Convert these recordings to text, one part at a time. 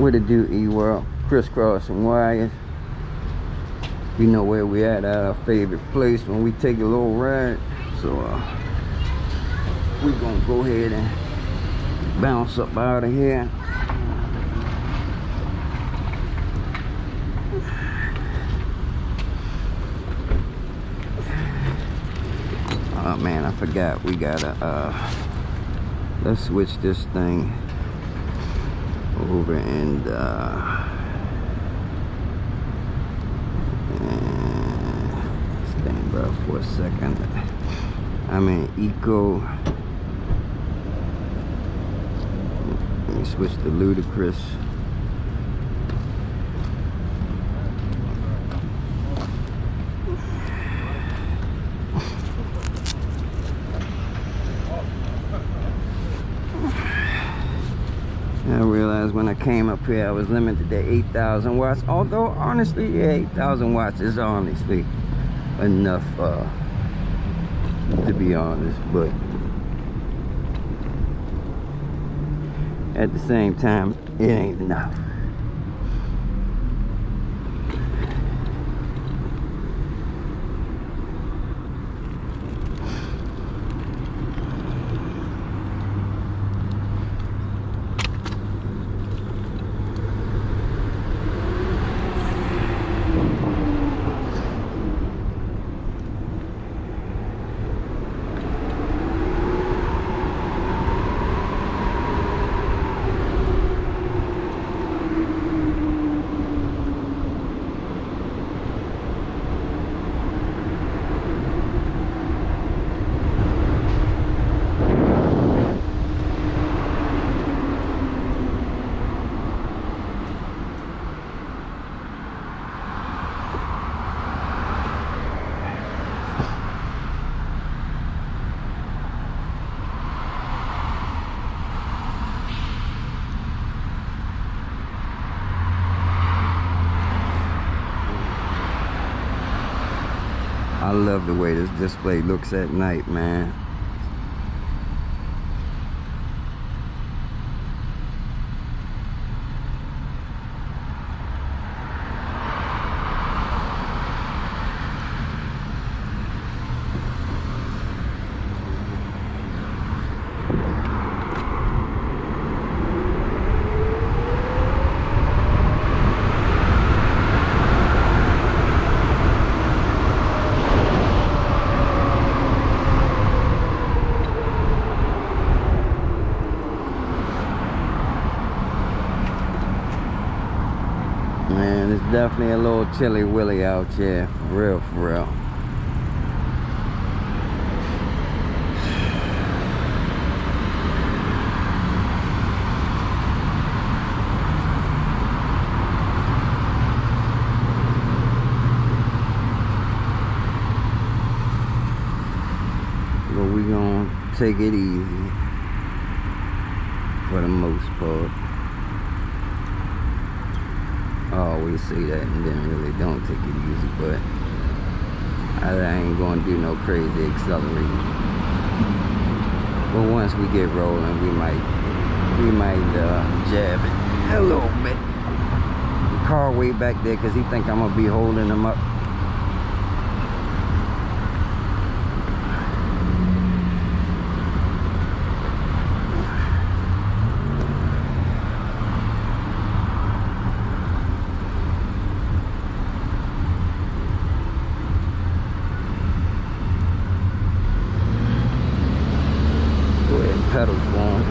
What it do, E-World? Crisscrossing wires. You know where we at our favorite place when we take a little ride. So we gonna go ahead and bounce up out of here. Oh man, I forgot we gotta let's switch this thing over and stand by for a second. I'm in eco. Let me switch to ludicrous. I realized when I came up here I was limited to 8,000 watts, although honestly, yeah, 8,000 watts is honestly enough to be honest, but at the same time it ain't enough. I love the way this display looks at night, man. Man, it's definitely a little chilly willy out here, for real, for real. But we gonna take it easy for the most part. I always say that and then really don't take it easy, but I ain't gonna do no crazy accelerating. But once we get rolling, we might jab it a little bit. The car way back there because he think I'm gonna be holding him up. Pedal for him.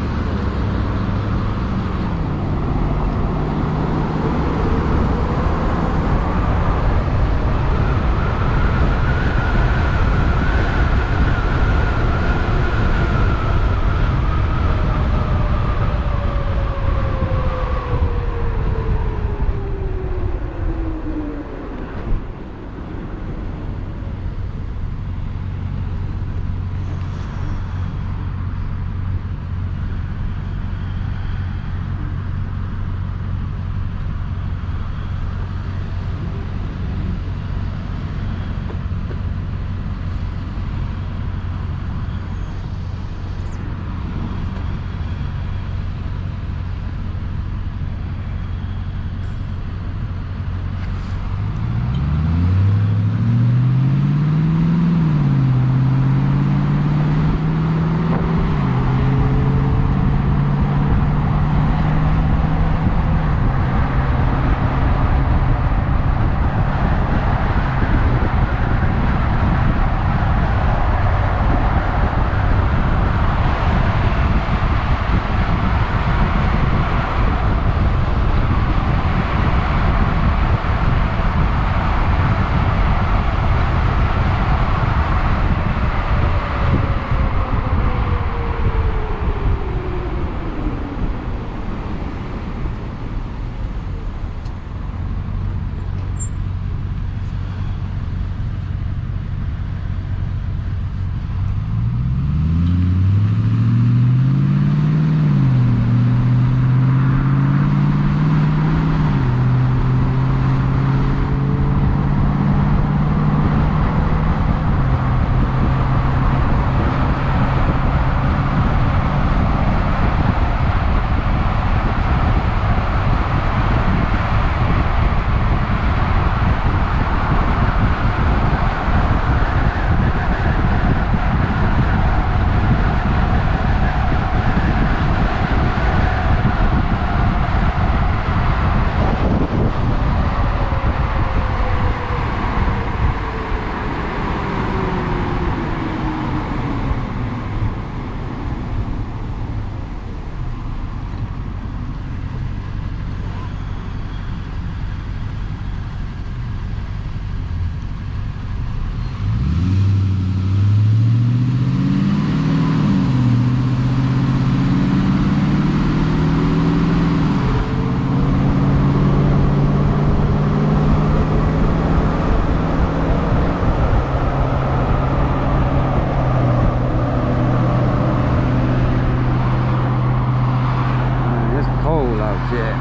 cool out yet.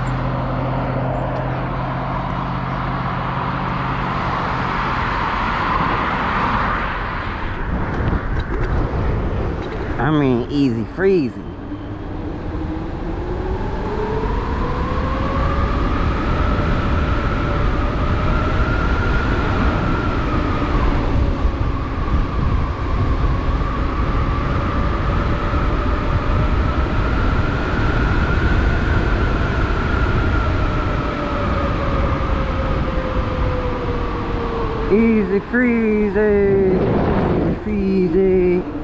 I mean, easy freezing. Easy freezy, easy freezy.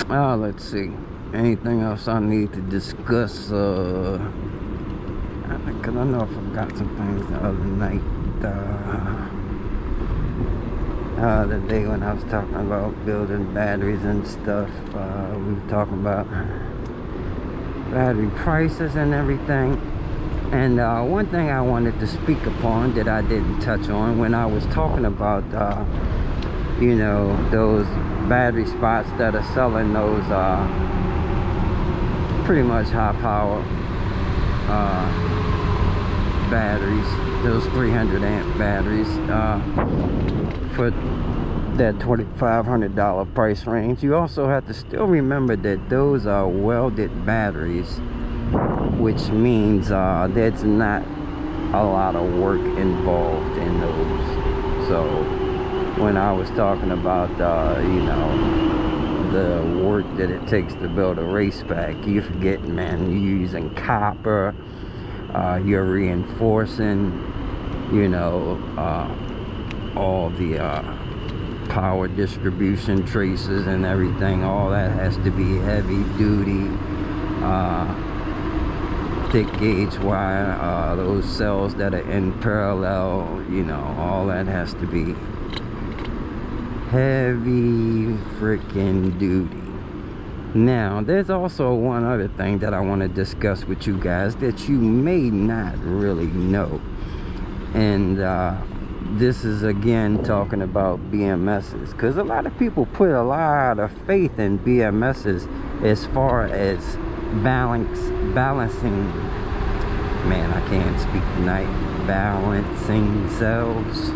Let's see. Anything else I need to discuss? Because I know I forgot some things the other night. The day when I was talking about building batteries and stuff, we were talking about battery prices and everything. And one thing I wanted to speak upon that I didn't touch on when I was talking about, you know, those battery spots that are selling those pretty much high power batteries, those 300 amp batteries for that $2,500 price range. You also have to still remember that those are welded batteries, which means there's not a lot of work involved in those. So when I was talking about you know, the work that it takes to build a race pack, you forget, man, you're using copper, you're reinforcing, you know, all the power distribution traces and everything. All that has to be heavy duty, thick gauge wire. Those cells that are in parallel, you know, all that has to be heavy freaking duty. Now there's also one other thing that I want to discuss with you guys that you may not really know, and this is again talking about BMSs, because a lot of people put a lot of faith in BMSs as far as balancing, man, I can't speak tonight, balancing cells.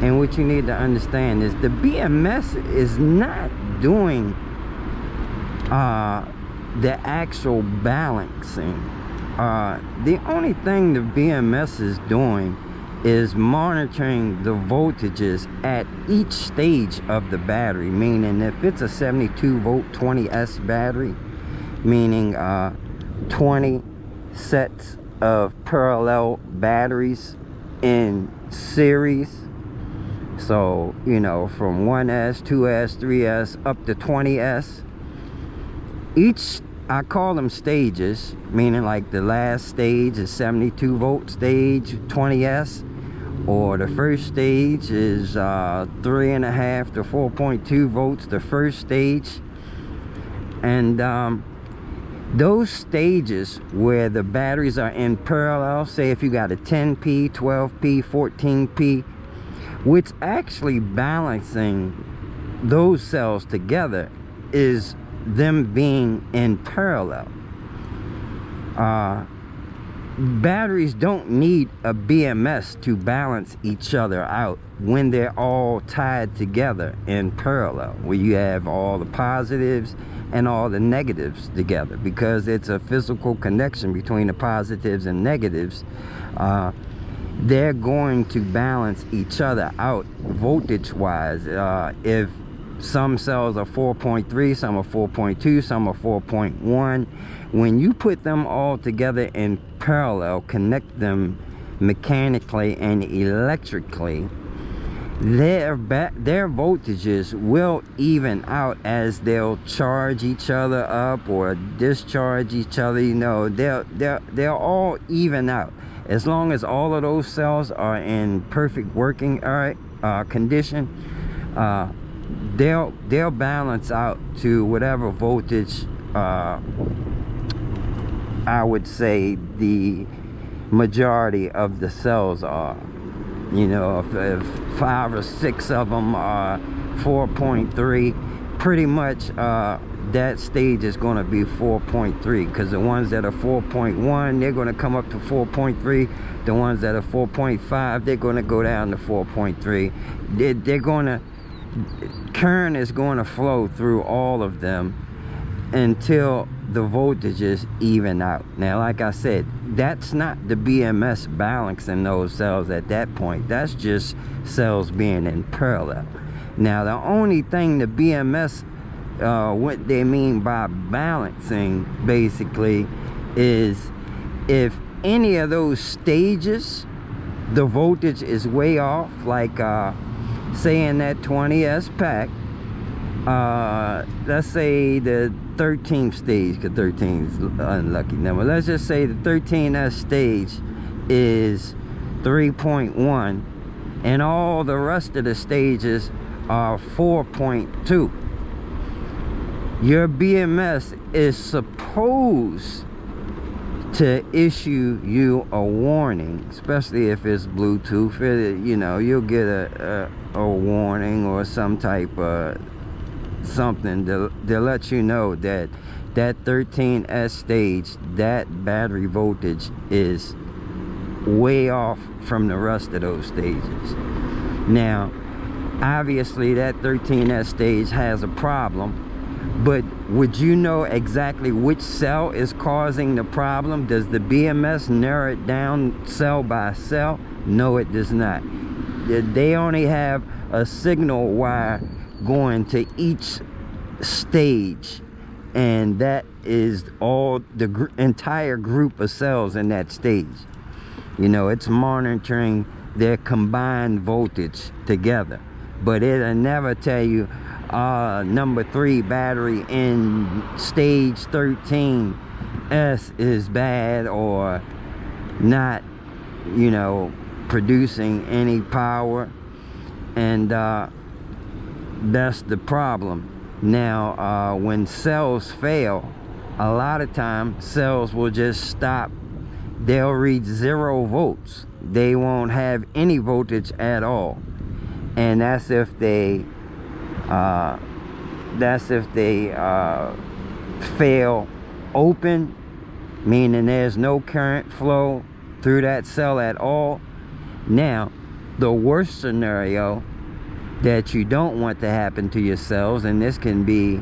And what you need to understand is the BMS is not doing the actual balancing. The only thing the BMS is doing is monitoring the voltages at each stage of the battery. Meaning if it's a 72 volt 20S battery, meaning 20 sets of parallel batteries in series. So, you know, from 1S, 2S, 3S, up to 20S. Each, I call them stages, meaning like the last stage is 72 volt stage 20S, or the first stage is 3.5 to 4.2 volts, the first stage. And those stages where the batteries are in parallel, say if you got a 10P, 12P, 14P, what's actually balancing those cells together is them being in parallel. Batteries don't need a BMS to balance each other out when they're all tied together in parallel, where you have all the positives and all the negatives together, because it's a physical connection between the positives and negatives. They're going to balance each other out voltage wise. If some cells are 4.3, some are 4.2, some are 4.1, when you put them all together in parallel, connect them mechanically and electrically, their voltages will even out as they'll charge each other up or discharge each other. You know, they'll all even out. As long as all of those cells are in perfect working condition, they'll balance out to whatever voltage I would say the majority of the cells are. You know, if 5 or 6 of them are 4.3, pretty much that stage is going to be 4.3, because the ones that are 4.1, they're going to come up to 4.3. The ones that are 4.5, they're going to go down to 4.3. They're going to, current is going to flow through all of them until the voltages even out. Now, like I said, that's not the BMS balancing those cells at that point. That's just cells being in parallel. Now, the only thing the BMS, what they mean by balancing basically, is if any of those stages the voltage is way off, like say in that 20S pack, let's say the 13th stage, because 13 is an unlucky number. Let's just say the 13S stage is 3.1 and all the rest of the stages are 4.2. Your BMS is supposed to issue you a warning, especially if it's Bluetooth. You know, you'll get a warning or some type of something to let you know that that 13S stage, that battery voltage is way off from the rest of those stages. Now, obviously that 13S stage has a problem, but would you know exactly which cell is causing the problem? Does the BMS narrow it down cell by cell? No, it does not. They only have a signal wire going to each stage, and that is all the entire group of cells in that stage. You know, it's monitoring their combined voltage together, but it'll never tell you number 3 battery in stage 13S is bad or not, you know, producing any power. And that's the problem. Now, when cells fail, a lot of times cells will just stop. They'll reach 0 volts. They won't have any voltage at all. And that's if they fail open, meaning there's no current flow through that cell at all. Now, the worst scenario that you don't want to happen to your cells, and this can be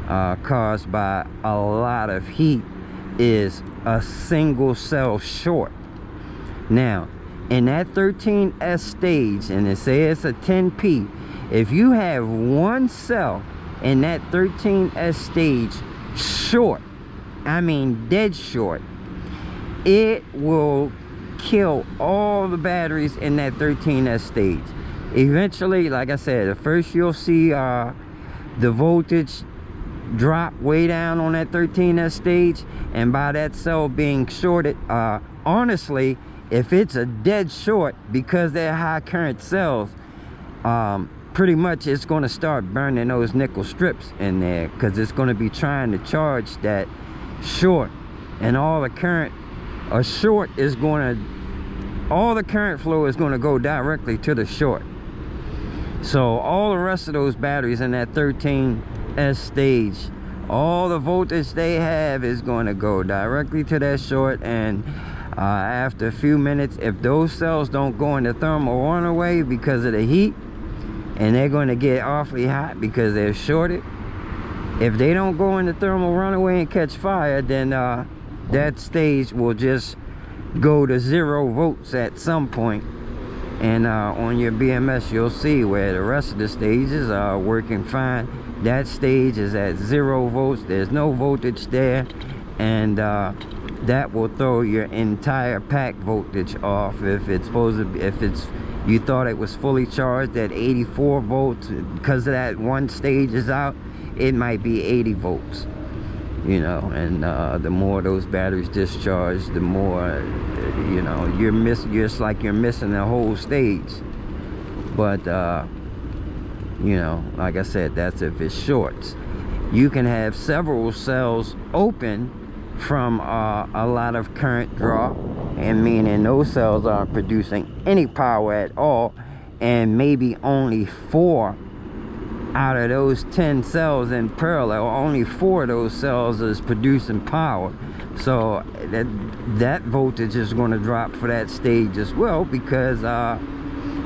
caused by a lot of heat, is a single cell short. Now, in that 13S stage, and it says it's a 10P, if you have one cell in that 13S stage short, I mean dead short, it will kill all the batteries in that 13S stage. Eventually, like I said, at first you'll see the voltage drop way down on that 13S stage, and by that cell being shorted, honestly, if it's a dead short, because they're high current cells, pretty much it's going to start burning those nickel strips in there, because it's going to be trying to charge that short, and all the current, a short is going to, all the current flow is going to go directly to the short. So all the rest of those batteries in that 13S stage, all the voltage they have is going to go directly to that short. And after a few minutes, if those cells don't go into thermal runaway because of the heat, and they're going to get awfully hot because they're shorted, if they don't go into thermal runaway and catch fire, then that stage will just go to 0 volts at some point. And on your BMS, you'll see where the rest of the stages are working fine. That stage is at 0 volts. There's no voltage there, and that will throw your entire pack voltage off. If it's supposed to be, if it's, you thought it was fully charged at 84 volts, because of that one stage is out, it might be 80 volts. You know, and the more those batteries discharge, the more, you know, it's like you're missing the whole stage. But you know, like I said, that's if it's shorts. You can have several cells open from a lot of current draw, and meaning those cells aren't producing any power at all, and maybe only 4 out of those 10 cells in parallel, only 4 of those cells is producing power. So that voltage is going to drop for that stage as well, because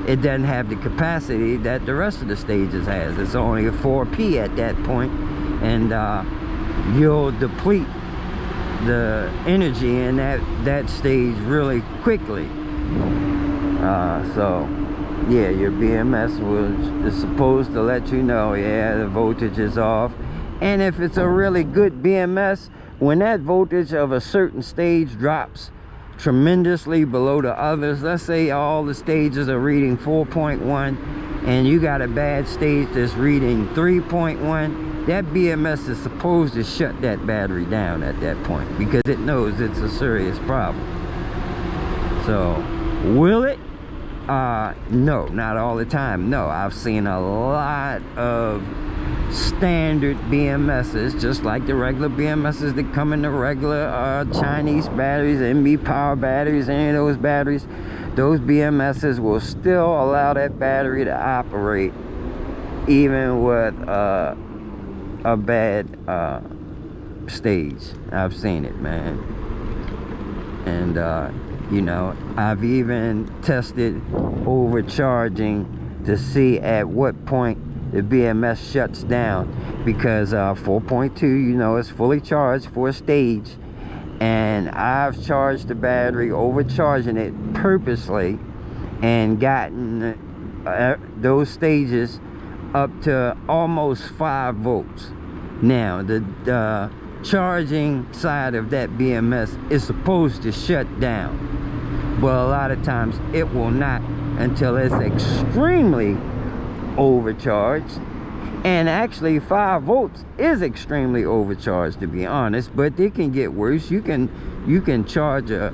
it doesn't have the capacity that the rest of the stages has. It's only a 4P at that point, and you'll deplete the energy in that stage really quickly. So yeah, your BMS is supposed to let you know, yeah, the voltage is off. And if it's a really good BMS, when that voltage of a certain stage drops tremendously below the others. Let's say all the stages are reading 4.1 and you got a bad stage that's reading 3.1, that BMS is supposed to shut that battery down at that point because it knows it's a serious problem. So will it? No, not all the time. No, I've seen a lot of standard BMSs, just like the regular BMSs that come in the regular Chinese batteries, MB power batteries, any of those batteries. Those BMSs will still allow that battery to operate even with a bad stage. I've seen it, man. And you know, I've even tested overcharging to see at what point the BMS shuts down, because 4.2, you know, is fully charged for a stage, and I've charged the battery, overcharging it purposely, and gotten those stages up to almost 5 volts. Now the charging side of that BMS is supposed to shut down, but a lot of times it will not until it's extremely overcharged. And actually 5 volts is extremely overcharged, to be honest, but it can get worse. You can charge a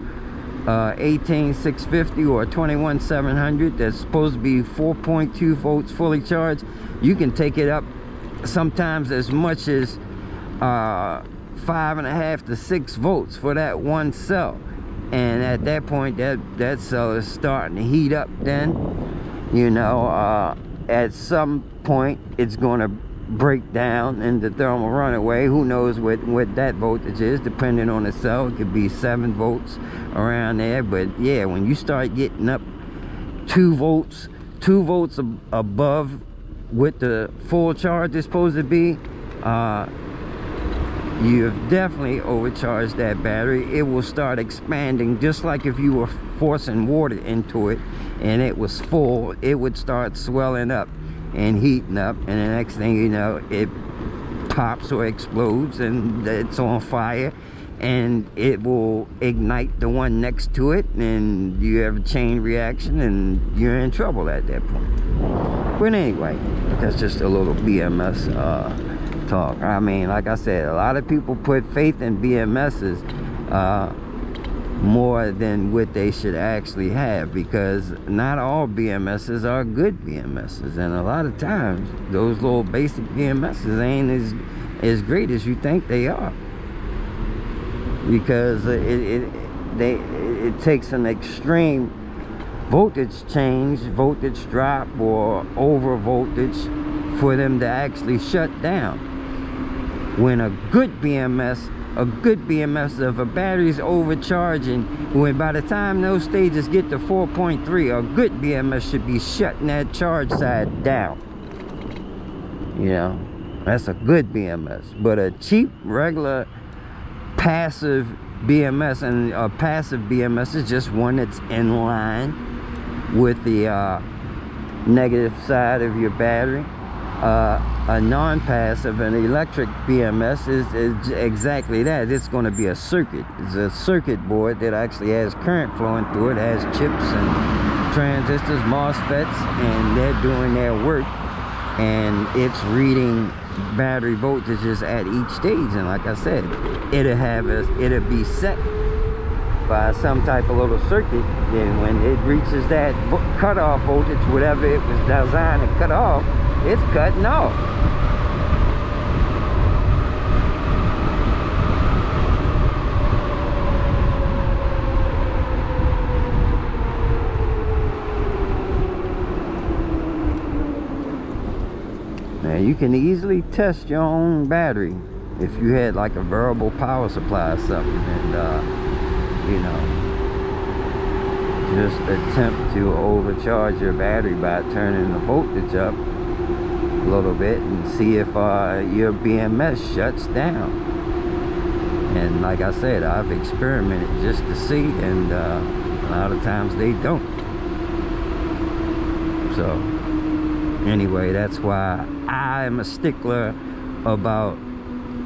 18650 or a 21700 that's supposed to be 4.2 volts fully charged. You can take it up sometimes as much as 5.5 to 6 volts for that one cell, and at that point that cell is starting to heat up. Then, you know, at some point it's going to break down into thermal runaway. Who knows what that voltage is, depending on the cell. It could be 7 volts around there. But yeah, when you start getting up 2 volts above what the full charge is supposed to be, you've definitely overcharged that battery. It will start expanding, just like if you were forcing water into it and it was full. It would start swelling up and heating up, and the next thing you know, it pops or explodes and it's on fire, and it will ignite the one next to it, and you have a chain reaction and you're in trouble at that point. But anyway, that's just a little BMS talk. I mean, like I said, a lot of people put faith in BMSs more than what they should actually have, because not all BMSs are good BMSs, and a lot of times those little basic BMSs ain't as great as you think they are, because it takes an extreme voltage change, voltage drop, or over voltage for them to actually shut down. When a good BMS, if a battery's overcharging, when by the time those stages get to 4.3, a good BMS should be shutting that charge side down. You know, that's a good BMS. But a cheap, regular, passive BMS, and a passive BMS is just one that's in line with the negative side of your battery. A non-passive, an electric BMS is exactly that. It's going to be a circuit. It's a circuit board that actually has current flowing through it, has chips and transistors, MOSFETs, and they're doing their work, and it's reading battery voltages at each stage. And like I said, it'll be set by some type of little circuit. Then when it reaches that cutoff voltage, whatever it was designed to cut off, it's cutting off. Now you can easily test your own battery if you had like a variable power supply or something, and you know, just attempt to overcharge your battery by turning the voltage up a little bit and see if your BMS shuts down. And like I said, I've experimented just to see, and a lot of times they don't. So anyway, that's why I'm a stickler about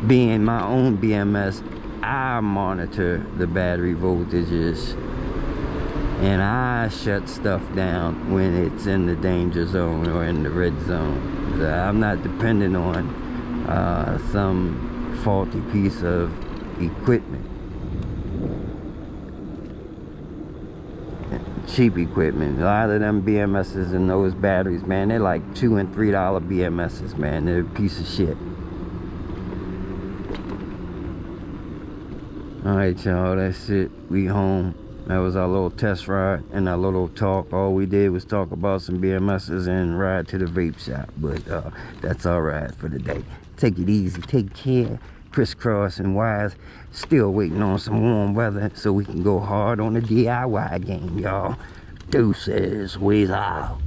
being my own BMS. I monitor the battery voltages, and I shut stuff down when it's in the danger zone or in the red zone. I'm not dependent on some faulty piece of equipment, cheap equipment. A lot of them BMSs and those batteries, man, they're like $2 and $3 BMSs, man. They're a piece of shit. Alright, y'all, that's it. We home. That was our little test ride and our little talk. All we did was talk about some BMSs and ride to the vape shop. But that's all right for the day. Take it easy. Take care. Crisscross and Wise still waiting on some warm weather so we can go hard on the DIY game, y'all. Deuces. Ways out.